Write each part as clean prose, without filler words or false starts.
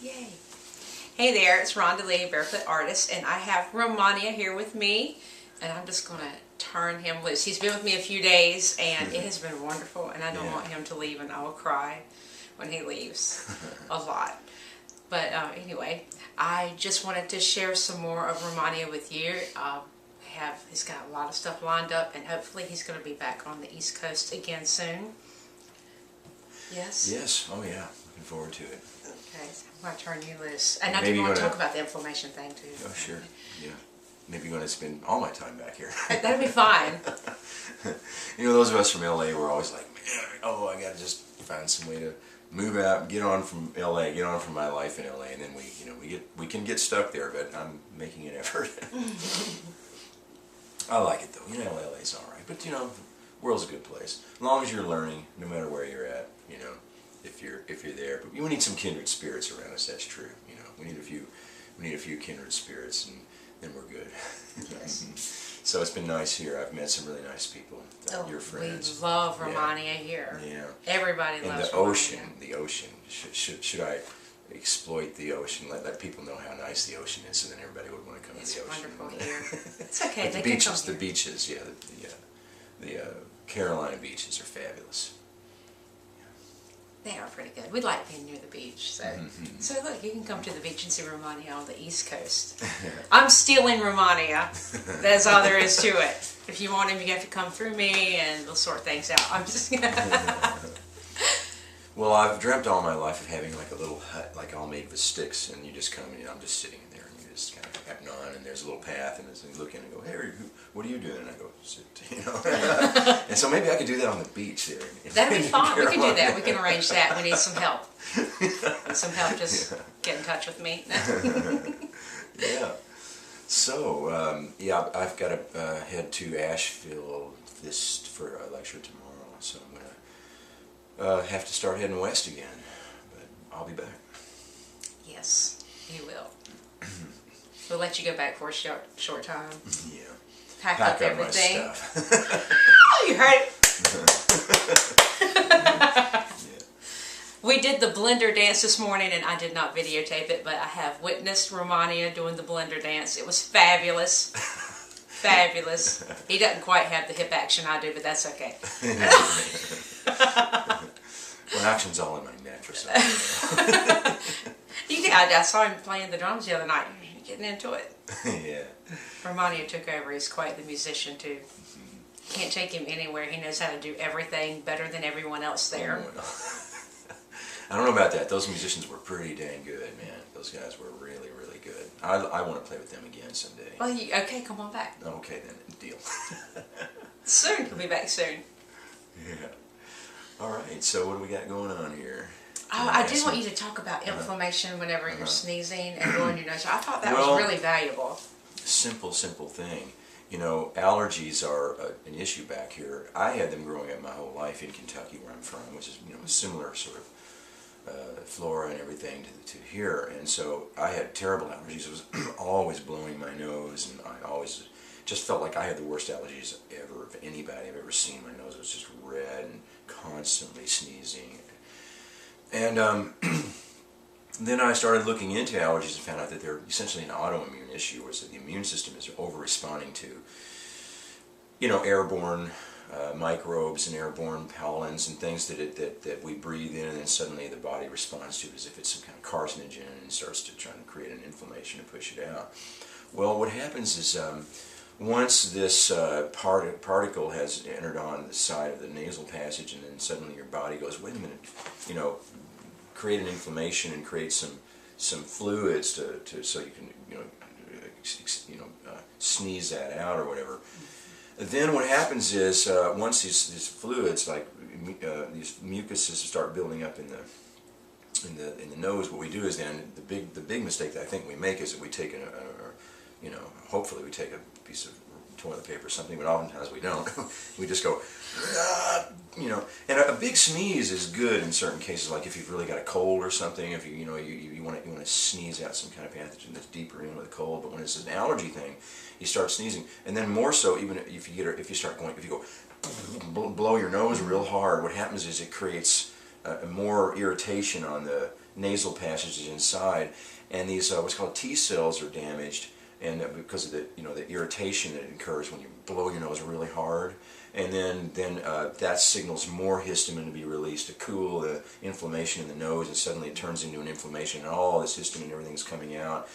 Yay. Hey there, it's Rhonda, Lady Barefoot Artist, and I have Rehmannia here with me, and I'm just going to turn him loose. He's been with me a few days, and it has been wonderful, and I don't want him to leave, and I will cry when he leaves a lot. But anyway, I just wanted to share some more of Rehmannia with you. He's got a lot of stuff lined up, and hopefully he's going to be back on the East Coast again soon. Yes? Yes. Oh, yeah. Looking forward to it. Okay, so I'm going to turn you loose. And I do want to talk about the inflammation thing, too. Oh, sure. Yeah. Maybe going to spend all my time back here. That'd be fine. You know, those of us from LA, we're always like, man, I got to just find some way to move out, get on from LA, get on from my life in LA, and then we can get stuck there, but I'm making an effort. I like it, though. You know, LA's all right. But, you know, the world's a good place. As long as you're learning, no matter where you're at, you know, if you're there. But we need some kindred spirits around us, that's true. You know, we need a few kindred spirits, and then we're good. Yes. So it's been nice here. I've met some really nice people. Your friends. We love Rehmannia here. Yeah. Everybody loves Rehmannia. The ocean. Should I exploit the ocean? Let people know how nice the ocean is, so then everybody would want to come to the ocean. It's wonderful here. It's okay. But the beaches, yeah, the Carolina beaches are fabulous. They are pretty good. We like being near the beach. So look, you can come to the beach and see Rehmannia on the East Coast. I'm stealing Rehmannia. That's all there is to it. If you want him, you have to come through me, and we'll sort things out. I'm just Well, I've dreamt all my life of having like a little hut, like all made with sticks, and you just come and I'm just sitting in there, and you just kind of have on, and there's a little path, and you look in and go, hey, what are you doing? And I go, sit, you know. And so maybe I could do that on the beach there. That'd be fun. We can do that. We can arrange that. We need some help. Some help. Just get in touch with me. Yeah. So I've got to head to Asheville for a lecture tomorrow. So I'm gonna have to start heading west again, but I'll be back. Yes, you will. We'll let you go back for a short time. Yeah. Pack up everything. My stuff. Oh, you heard it. Yeah. We did the blender dance this morning, and I did not videotape it, but I have witnessed Rehmannia doing the blender dance. It was fabulous. Fabulous. He doesn't quite have the hip action I do, but that's okay. Well, action's all in my neck for some reason. I saw him playing the drums the other night. Getting into it. Yeah. Rehmannia took over. He's quite the musician, too. Can't take him anywhere. He knows how to do everything better than everyone else there. I don't know about that. Those musicians were pretty dang good, man. Those guys were really, really good. I want to play with them again someday. Well, okay, come on back. Okay, then. Deal. Soon. He'll be back soon. Yeah. All right, so what do we got going on here? I did want you to talk about inflammation whenever you're sneezing and blowing your nose. I thought that was really valuable. Simple thing. You know, allergies are an issue back here. I had them growing up my whole life in Kentucky, where I'm from, which is, you know, a similar sort of flora and everything to here. And so I had terrible allergies. It was always blowing my nose, and I always just felt like I had the worst allergies ever of anybody I've ever seen. My nose was just red and constantly sneezing. And then I started looking into allergies and found out that they're essentially an autoimmune issue, where the immune system is over-responding to, you know, airborne microbes and airborne pollens and things that we breathe in, and then suddenly the body responds to it as if it's some kind of carcinogen and starts to try to create an inflammation and push it out. Well, what happens is once this particle has entered on the side of the nasal passage, and then suddenly your body goes, wait a minute, you know, create an inflammation and create some fluids so you can sneeze that out or whatever. Then what happens is once these fluids, like these mucuses, start building up in the nose, what we do is then the big mistake that I think we make is that we take hopefully we take a piece of toilet paper or something, but oftentimes we don't. We just go, you know. And a big sneeze is good in certain cases, like if you've really got a cold or something. If you want to sneeze out some kind of pathogen that's deeper in with a cold. But when it's an allergy thing, you start sneezing, and then more so, even if you go blow your nose real hard, what happens is it creates more irritation on the nasal passages inside, and these what's called T cells are damaged, and because of the irritation that occurs when you blow your nose really hard, and then that signals more histamine to be released to cool the inflammation in the nose, and suddenly it turns into an inflammation, and all this histamine and everything's coming out.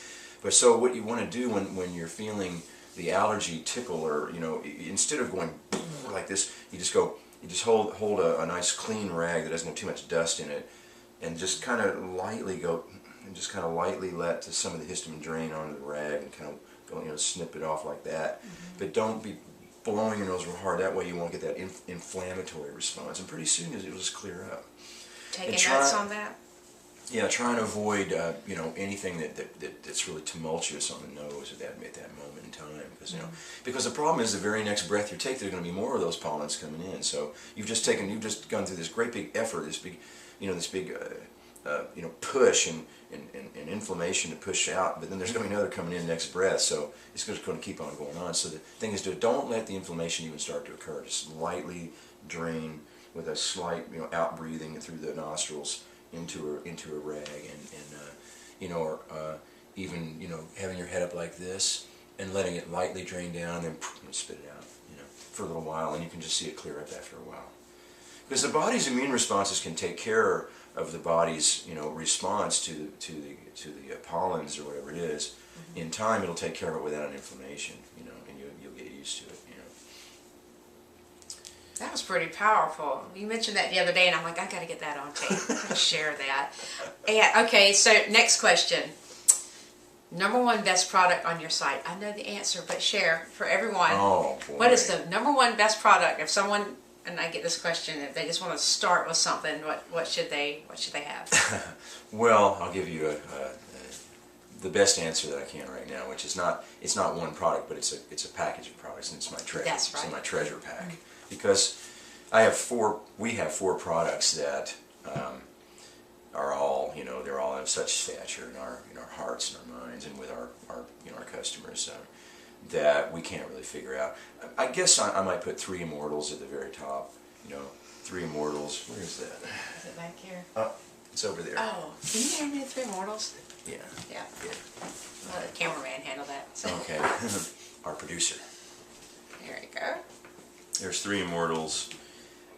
But so what you want to do when you're feeling the allergy tickle, or instead of going like this, you just hold a nice clean rag that doesn't have too much dust in it, and just kind of lightly let some of the histamine drain onto the rag, and kind of go, snip it off like that. But don't be blowing your nose real hard. That way you won't get that inflammatory response, and pretty soon it'll just clear up. Taking notes on that. Yeah, trying to avoid anything that's really tumultuous on the nose at that moment in time, because the problem is the very next breath you take, there's going to be more of those pollens coming in. So you've just gone through this great big effort, this big push and inflammation to push out, but then there's going to be another coming in next breath. So it's just going to keep on going on. So the thing is, don't let the inflammation even start to occur. Just lightly drain with a slight out breathing through the nostrils into a rag, or even having your head up like this and letting it lightly drain down, and then spit it out for a little while, and you can just see it clear up after a while. Because the body's immune responses can take care of the body's response to the pollens or whatever it is. In time, it'll take care of it without an inflammation, and you'll get used to it. That was pretty powerful. You mentioned that the other day, and I'm like, I got to get that on tape. I'm going to share that. And, okay, so next question. Number one best product on your site. I know the answer, but share for everyone. Oh, boy. What is the number one best product? If someone, and I get this question, if they just want to start with something, what should they have? Well, I'll give you the best answer that I can right now, which is it's not one product, but it's a package of products, and it's my treasure. That's right. It's in my treasure pack. Because we have four products that are all, they're all of such stature in our hearts and our minds, and with our customers, that we can't really figure out. I guess I might put 3 Immortals at the very top. 3 Immortals. Where is that? Is it back here? It's over there. Oh, can you hand me the 3 Immortals? Yeah. Yeah. Let the cameraman handle that. Okay. Our producer. There you go. There's 3 Immortals,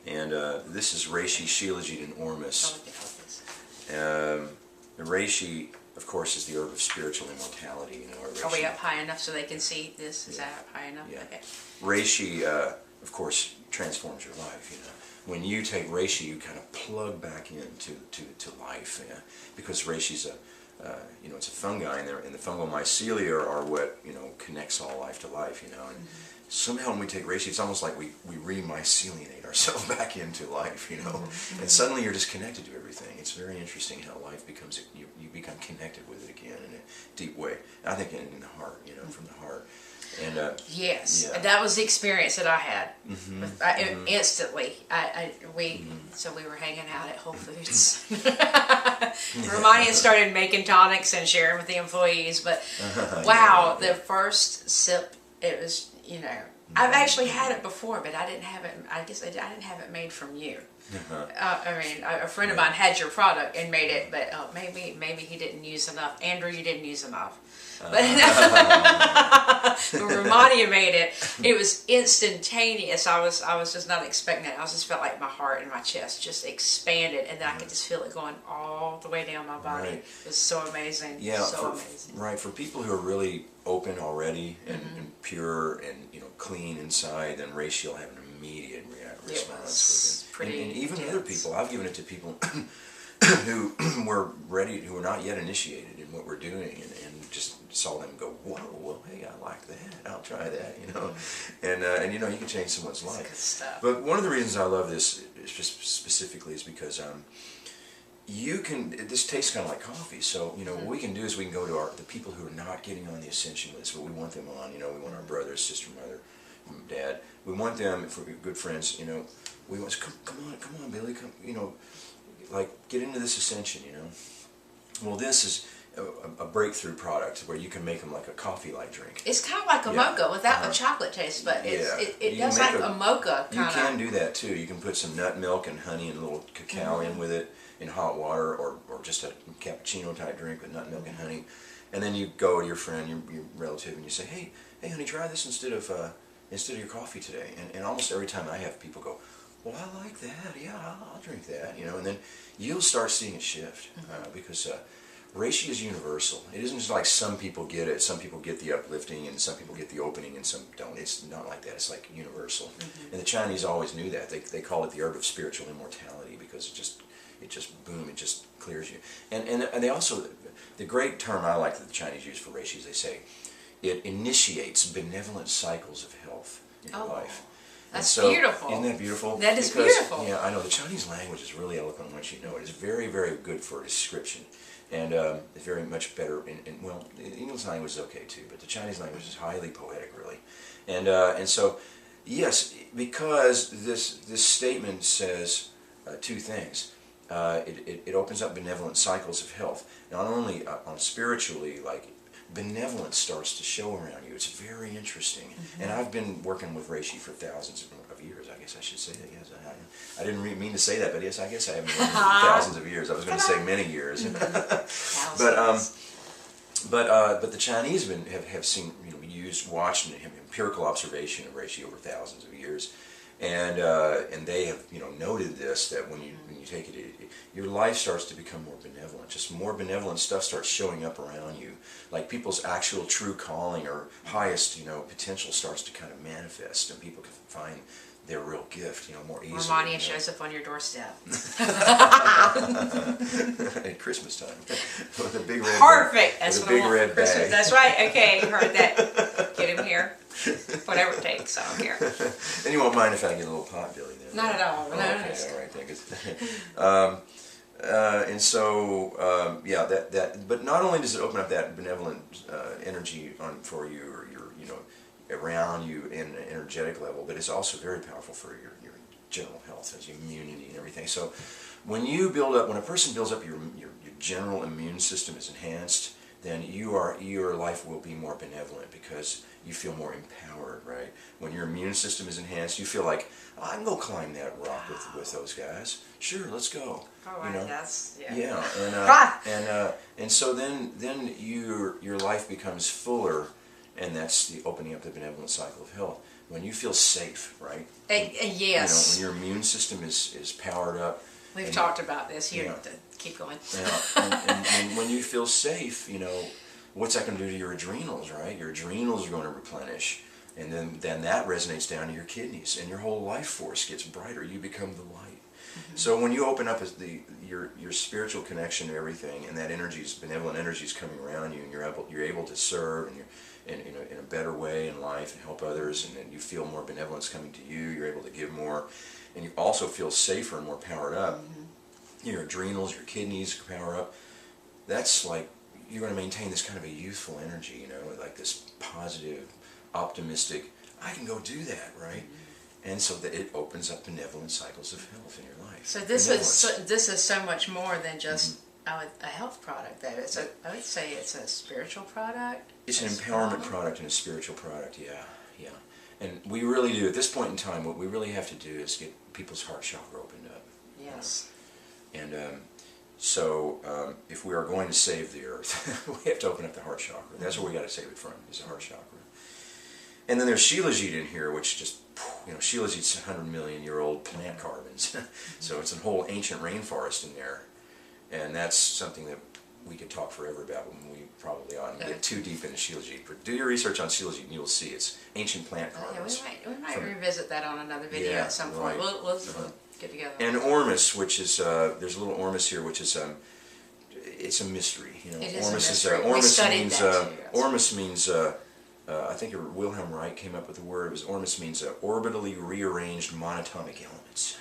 and this is Reishi, Shilajit, and Ormus. The Reishi, of course, is the herb of spiritual immortality. Are we up high enough so they can see this? Is that up high enough? Yeah. Okay. Reishi, of course, transforms your life. When you take Reishi, you kind of plug back into life, because Reishi's it's a fungi, and the fungal mycelia are what connects all life to life. And somehow when we take Reishi, it's almost like we remycelinate ourselves back into life, and suddenly you're just connected to everything. It's very interesting how life becomes, you become connected with it again in a deep way. I think in the heart, from the heart. And yes, yeah. That was the experience that I had. Instantly, so we were hanging out at Whole Foods. Rehmannia started making tonics and sharing with the employees, but wow, the first sip, it was, I've actually had it before, but I didn't have it. I guess I didn't have it made from you. A friend of mine had your product and made it, but maybe he didn't use enough. Andrew, you didn't use enough. But when Rehmannia made it, it was instantaneous. I was just not expecting it. I just felt like my heart and my chest just expanded, and then I could just feel it going all the way down my body. Right. It was so amazing. Yeah, amazing. Right, for people who are really open already and pure and clean inside, then Reishi will have an immediate response. And even intense. Other people, I've given it to people who were not yet initiated in what we're doing, and just saw them go, whoa, well, hey, I like that, I'll try that, and you can change someone's life. Good stuff. But one of the reasons I love this specifically is because this tastes kind of like coffee, so what we can do is we can go to the people who are not getting on the Ascension list, but we want them on. We want our brother, sister, mother, dad. We want them, if we're good friends, we want come on, Billy, come, like get into this Ascension. Well, this a breakthrough product where you can make them like a coffee-like drink. It's kind of like a mocha without the chocolate taste, but it does like a mocha kind of. You can do that too. You can put some nut milk and honey and a little cacao in with it in hot water, or just a cappuccino type drink with nut milk and honey. And then you go to your friend, your relative, and you say, hey honey, try this instead of your coffee today. And almost every time I have people go, well, I like that, yeah, I'll drink that, and then you'll start seeing it shift, because reishi is universal. It isn't just like some people get it, some people get the uplifting, and some people get the opening, and some don't. It's not like that. It's like universal. And the Chinese always knew that. They call it the herb of spiritual immortality, because it just boom, it just clears you. And they also, the great term I like that the Chinese use for reishi is they say, it initiates benevolent cycles of health in your life. That's beautiful. Isn't that beautiful? That is beautiful. Yeah, I know. The Chinese language is really eloquent once you know it. It's very, very good for description. And it's very much better well, the English language is okay too, but the Chinese language is highly poetic, really. And so, yes, because this statement says two things. It opens up benevolent cycles of health. Not only on spiritually, like, benevolence starts to show around you. It's very interesting. And I've been working with reishi for thousands of years. I guess I should say that. Yes, I didn't mean to say that, but yes, I guess I have been working for thousands of years. I was going to say many years. But the Chinese have seen, watched empirical observation of reishi over thousands of years, and they have noted this, that when you take it, your life starts to become more benevolent. Just more benevolent stuff starts showing up around you, like people's actual true calling or highest potential starts to kind of manifest, and people can find their real gift more easily. Rehmannia shows up on your doorstep at Christmas time with a big red perfect. That's with what a big I want red for Christmas. bag. That's right. Okay, you heard that. Get him here. Whatever it takes, I don't care. And you won't mind if I get a little pot belly then? Not at all. Oh, No, okay, all right, thank you. And so, yeah, that. But not only does it open up that benevolent energy for you, or around you in an energetic level, but it's also very powerful for your general health, as immunity and everything. So, when a person builds up your general immune system is enhanced, then your life will be more benevolent, because you feel more empowered, right? When your immune system is enhanced, you feel like, I can go climb that rock with those guys. Sure, let's go. Oh, right, that's And so then your life becomes fuller, and that's the opening up the benevolent cycle of health. When you feel safe, right? Yes. When your immune system is powered up. We've talked about this. You have to keep going. And when you feel safe, what's that going to do to your adrenals, right? Your adrenals are going to replenish, and then that resonates down to your kidneys, and your whole life force gets brighter. You become the light. So when you open up your spiritual connection to everything, and that benevolent energy is coming around you, and you're able to serve, and in a better way in life, and help others, and then you feel more benevolence coming to you. You're able to give more, and you also feel safer and more powered up. Your adrenals, your kidneys power up. That's like, you're going to maintain this kind of a youthful energy, like this positive, optimistic, I can go do that, right? And so that it opens up benevolent cycles of health in your life. So this is so much more than just a health product, though. I would say it's a spiritual product. It's an empowerment product and a spiritual product, yeah. And we really do, at this point in time, what we really have to do is get people's heart chakra opened up. Yes. And so if we are going to save the earth, we have to open up the heart chakra. That's where we got to save it from, is the heart chakra. And then there's Shilajit in here, which just, Shilajit's 100-million-year-old plant carbons. So it's a whole ancient rainforest in there. And that's something that we could talk forever about, when we probably ought to get too deep into Shilajit. But do your research on Shilajit and you'll see it's ancient plant carbons. Yeah, we might revisit that on another video at some point. Right. We'll get together. And ormus, which is, there's a little ormus here, which is, it's a mystery. It is a mystery. We studied that too. Ormus means, I think Wilhelm Reich came up with the word. Ormus means orbitally rearranged monatomic elements.